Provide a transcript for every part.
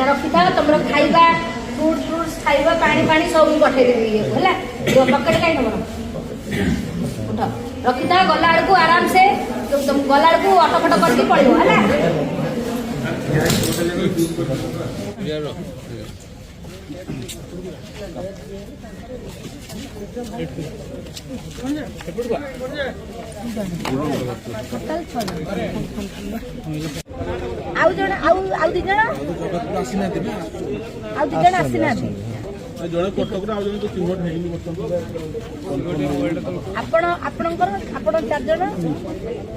रखी था तुम खाइबा फ्रूट फ्रूट्स खाइबा पानी पानी सब पठे देबी होला पकड़ काई तुम उठ रखी था गला को आराम से तुम गला को ऑटो फटो करके पड़ियो होला आउ जण आउ दी जण आसी ना जड़े कटक तो चिन्हट आपण आपणकर आपण चार जण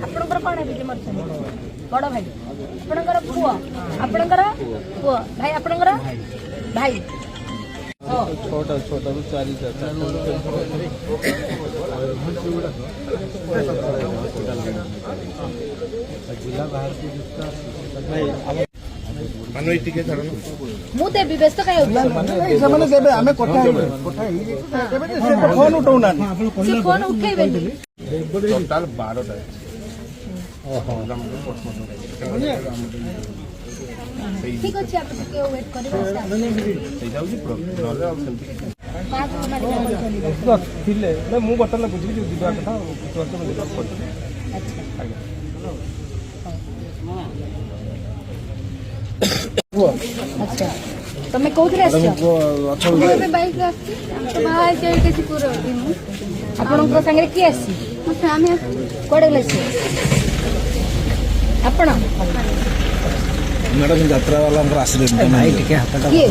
आपणकर कोन हेबे मरछन बड़ भाई आपणकर पुओ आपणकर पुओ भाई आपणकर भाई छोटा छोटा तो चारी जिला बाहर मानो टिके छाड़ मु देबी व्यस्त काई माने देबे हमें कोठा देबे से फोन उठाउ ना से फोन उठेबे टोटल 12 टा ओहो ठीक अछि आप के वेट करबे सेटा होची नले ऑप्शन थिले ना मु बटन बुझी जो दिबा कथा तुरंत में देखा पड़ अच्छा तमे कोथरे आछो मैं बाइक आछि तो भाई के किसी पूरा दिन आपनकर संगे की आसी मो फैमिली कोडे लसी आपण मैडम यात्रा वाला एक्सीडेंट की